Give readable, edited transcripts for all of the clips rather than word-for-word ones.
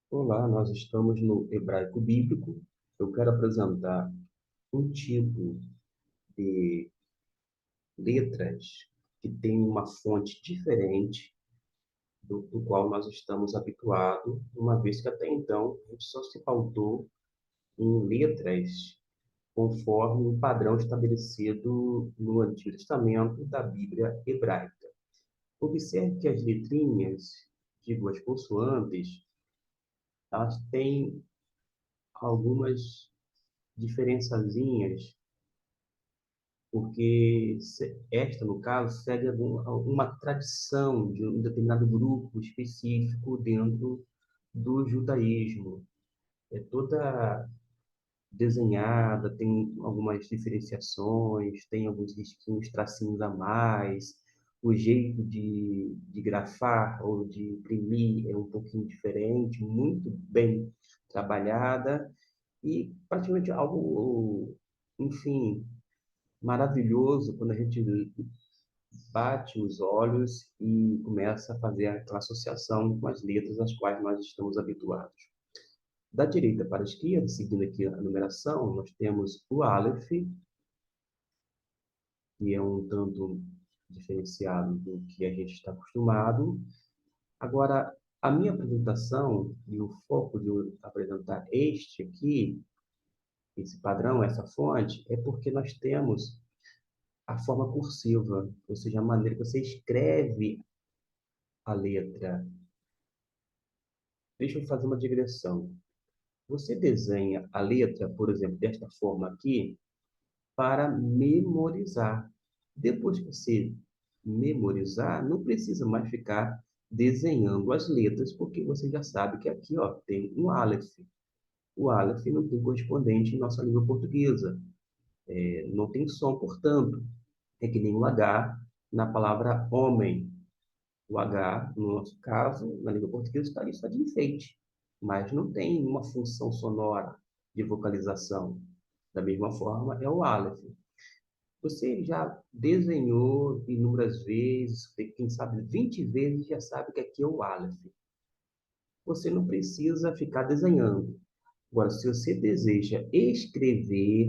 Olá, nós estamos no hebraico bíblico. Eu quero apresentar um tipo de letras que tem uma fonte diferente do qual nós estamos habituados, uma vez que até então a gente só se pautou em letras conforme o padrão estabelecido no Antigo Testamento da Bíblia hebraica. Observe que as letrinhas, digo, as consoantes, elas têm algumas diferençazinhas porque esta, no caso, segue uma tradição de um determinado grupo específico dentro do judaísmo. É toda desenhada, tem algumas diferenciações, tem alguns risquinhos, tracinhos a mais, o jeito de grafar ou de imprimir é um pouquinho diferente, muito bem trabalhada e praticamente algo, enfim, maravilhoso quando a gente bate os olhos e começa a fazer aquela associação com as letras às quais nós estamos habituados. Da direita para a esquerda, seguindo aqui a numeração, nós temos o Aleph, que é um tanto diferenciado do que a gente está acostumado. Agora, a minha apresentação e o foco de eu apresentar este aqui, esse padrão, essa fonte, é porque nós temos a forma cursiva, ou seja, a maneira que você escreve a letra. Deixa eu fazer uma digressão. Você desenha a letra, por exemplo, desta forma aqui, para memorizar. Depois que você memorizar, não precisa mais ficar desenhando as letras, porque você já sabe que aqui, ó, tem um Aleph. O Aleph não tem correspondente em nossa língua portuguesa. Não tem som, portanto. É que nem o H na palavra homem. O H, no nosso caso, na língua portuguesa, está ali só de enfeite, mas não tem uma função sonora de vocalização. Da mesma forma, é o Aleph. Você já desenhou inúmeras vezes, quem sabe 20 vezes, já sabe que aqui é o Aleph. Você não precisa ficar desenhando. Agora, se você deseja escrever,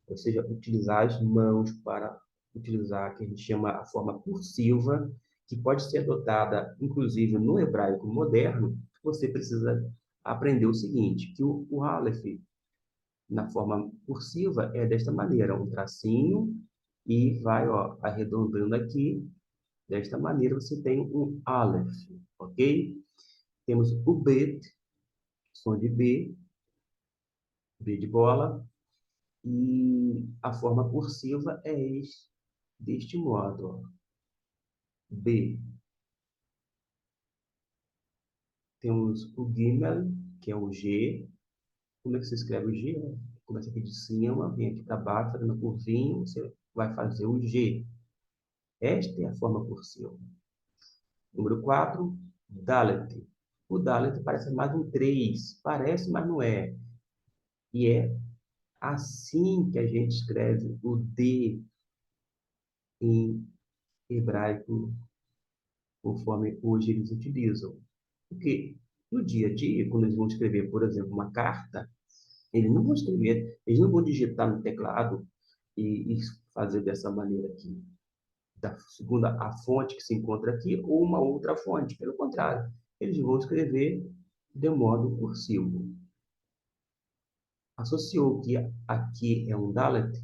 ou seja, utilizar as mãos para utilizar, que a gente chama a forma cursiva, que pode ser adotada, inclusive, no hebraico moderno, você precisa aprender o seguinte, que o Aleph, na forma cursiva, é desta maneira, um tracinho, e vai, ó, arredondando aqui, desta maneira você tem um Aleph, ok? Temos o Bet, som de B, B de bola, e a forma cursiva é deste modo, ó. B. Temos o Gimel, que é o G. Como é que se escreve o G? Começa aqui de cima, vem aqui para baixo, fazendo a curvinha, você vai fazer o G. Esta é a forma cursiva. Número 4, Dalet. O Dalet parece mais um 3, parece, mas não é. E é assim que a gente escreve o D em hebraico, conforme hoje eles utilizam. Porque no dia a dia, quando eles vão escrever, por exemplo, uma carta, eles não vão escrever, eles não vão digitar no teclado e fazer dessa maneira aqui, da segunda a fonte que se encontra aqui ou uma outra fonte. Pelo contrário, eles vão escrever de modo cursivo. Associou que aqui é um Dalet,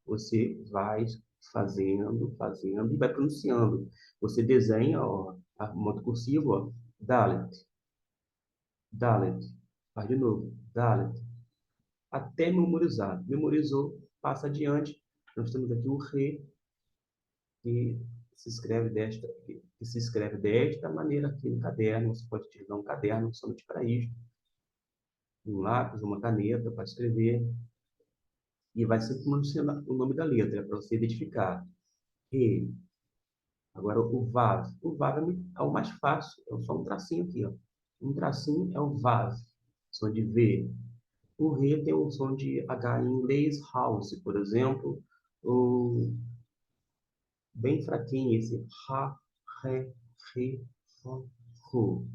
você vai fazendo e vai pronunciando. Você desenha, ó, a modo cursivo, ó, Dalet, Dalet, faz de novo, Dalet, até memorizar. Memorizou, passa adiante. Nós temos aqui o Re, que se escreve desta maneira aqui no caderno. Você pode utilizar um caderno somente para isso, um lápis, uma caneta para escrever, e vai sempre pronunciando o nome da letra para você identificar. Re. Agora o Vav. O Vav é o mais fácil, é só um tracinho aqui, ó. Um tracinho é o Vav, som de V. O Re tem um som de H em inglês, house, por exemplo, ou bem fraquinho esse Ra, Re, Re, Fa, Ru.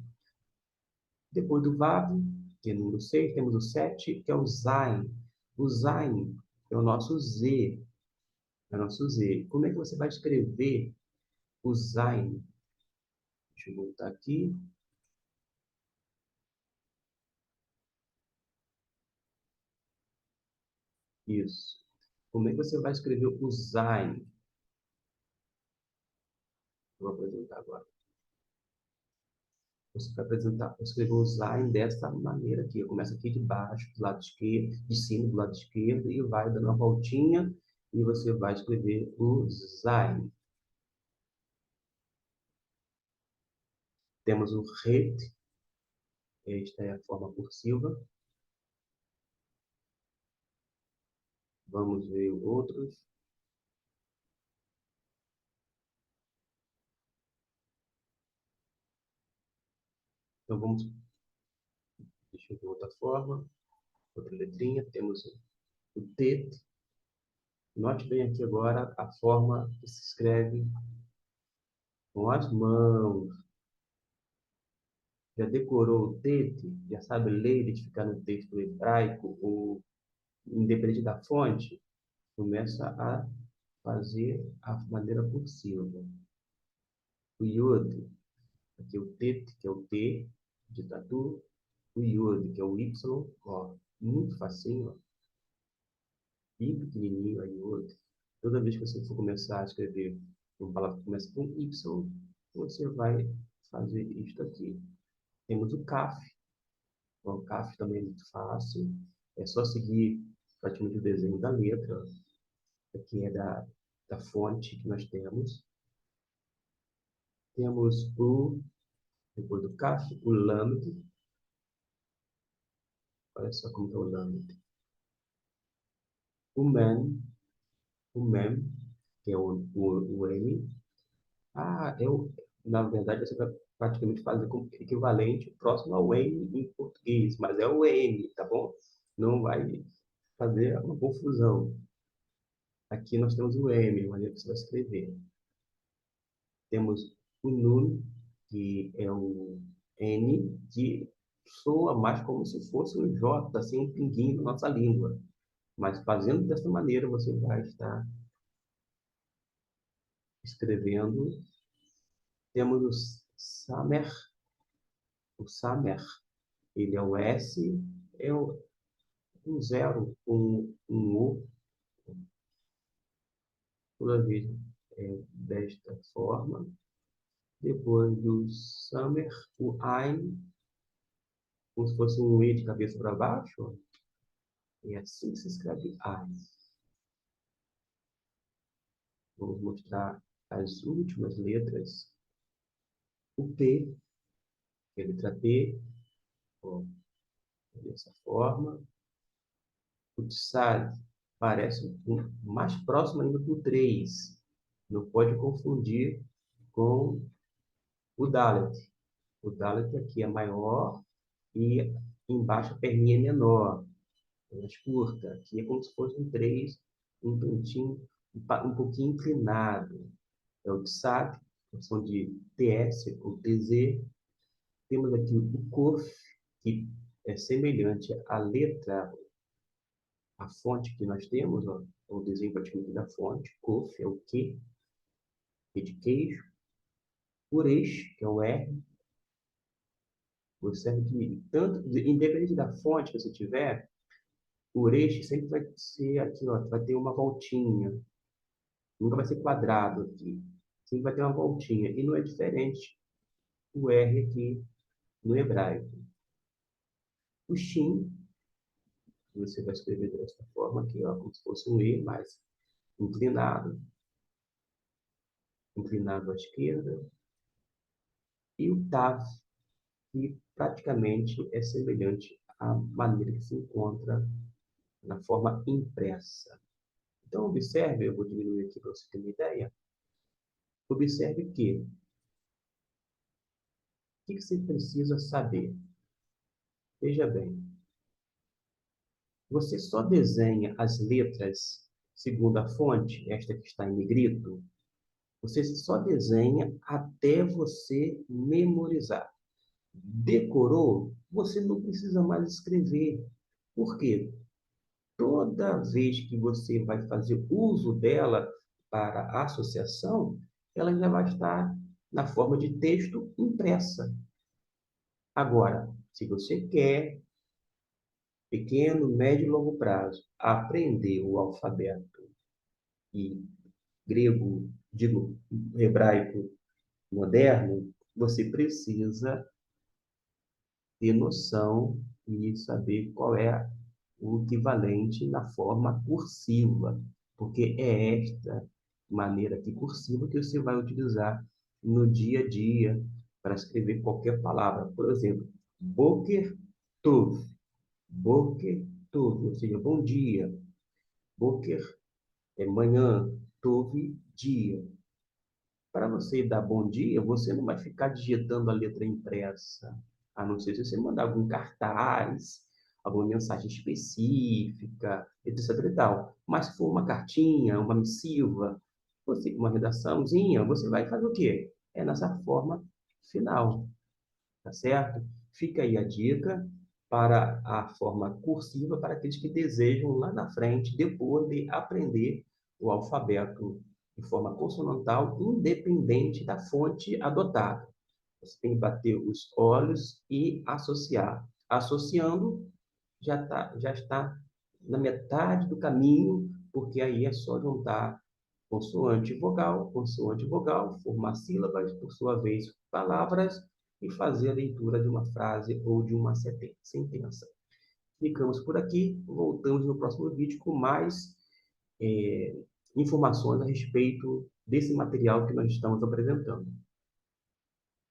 Depois do VAV, que é número 6, temos o 7, que é o Sein. O Sein é o nosso Z. É o nosso Z. Como é que você vai escrever o Sein? Deixa eu voltar aqui. Isso. Como é que você vai escrever o Sein? Vou apresentar agora. Você vai apresentar, escrever o Sein dessa maneira aqui. Começa aqui de baixo, do lado esquerdo, de cima do lado esquerdo, e vai dando uma voltinha, e você vai escrever o Sein. Temos o RET, esta é a forma cursiva. Vamos ver outros. Então, deixa eu ver outra forma, outra letrinha. Temos o T. Note bem aqui agora a forma que se escreve com as mãos. Já decorou o Tete? Já sabe ler e identificar no texto hebraico, ou independente da fonte? Começa a fazer a maneira cursiva. O Yod, aqui é o Tete, que é o T de tatu. O Yod, que é o Y, ó, muito facinho, ó, bem pequenininho aí o Yod. Toda vez que você for começar a escrever uma palavra que começa com Y, você vai fazer isto aqui. Temos o CAF. O CAF também é muito fácil. É só seguir praticamente o desenho da letra. Aqui é da fonte que nós temos. Temos depois do CAF, o LAMD. Olha só como está o LAMD. O MEM, que é o M. Na verdade, você vai praticamente fazer como equivalente próximo ao N em português, mas é o N, tá bom? Não vai fazer uma confusão. Aqui nós temos o M, a maneira que você vai escrever. Temos o NUN, que é o N, que soa mais como se fosse um J, assim, um pinguinho na nossa língua. Mas fazendo dessa maneira, você vai estar escrevendo. Temos o Samer, ele é o S, é um zero, um U, toda vez desta forma. Depois do Summer, o Ein, como se fosse um E de cabeça para baixo. É assim que se escreve Ein. Vamos mostrar as últimas letras. O P, que é a letra P, ó, dessa forma. O Tsad parece mais próximo ainda do 3. Não pode confundir com o Dalet. O Dalet aqui é maior e embaixo a perninha é menor, é mais curta. Aqui é como se fosse um 3, um tantinho, um pouquinho inclinado. É o Tsad, função de TS ou TZ. Temos aqui o Kof, que é semelhante à letra, a fonte que nós temos, ó, o desenho praticamente da fonte. Kof é o Q, Q de queijo. Uresh, que é o R, observe que, tanto, independente da fonte que você tiver, o Uresh sempre vai ser aqui, ó, vai ter uma voltinha. Nunca vai ser quadrado aqui. Sempre vai ter uma voltinha. E não é diferente o R aqui no hebraico. O Shin, você vai escrever dessa forma aqui, ó, como se fosse um E, mas inclinado, inclinado à esquerda. E o Tav, que praticamente é semelhante à maneira que se encontra na forma impressa. Então, observe, eu vou diminuir aqui para você ter uma ideia. Observe que o que você precisa saber? Veja bem, você só desenha as letras segundo a fonte, esta que está em negrito, você só desenha até você memorizar. Decorou? Você não precisa mais escrever. Por quê? Toda vez que você vai fazer uso dela para associação, ela já vai estar na forma de texto impressa. Agora, se você quer, pequeno, médio e longo prazo, aprender o alfabeto e grego, digo, hebraico moderno, você precisa ter noção e saber qual é o equivalente na forma cursiva, porque é esta maneira aqui cursiva que você vai utilizar no dia a dia para escrever qualquer palavra. Por exemplo, Boker Tov, Boker Tov, ou seja, bom dia. Boker é manhã, Tov, dia. Para você dar bom dia, você não vai ficar digitando a letra impressa, a não ser se você mandar algum cartaz, alguma mensagem específica, etc e tal. Mas se for uma cartinha, uma missiva, uma redaçãozinha, você vai fazer o quê? É nessa forma final, tá certo? Fica aí a dica para a forma cursiva para aqueles que desejam lá na frente, depois de aprender o alfabeto de forma consonantal, independente da fonte adotada. Você tem que bater os olhos e associar. Associando, já está na metade do caminho, porque aí é só juntar consoante e vogal, formar sílabas, por sua vez, palavras, e fazer a leitura de uma frase ou de uma sentença. Ficamos por aqui, voltamos no próximo vídeo com mais informações a respeito desse material que nós estamos apresentando.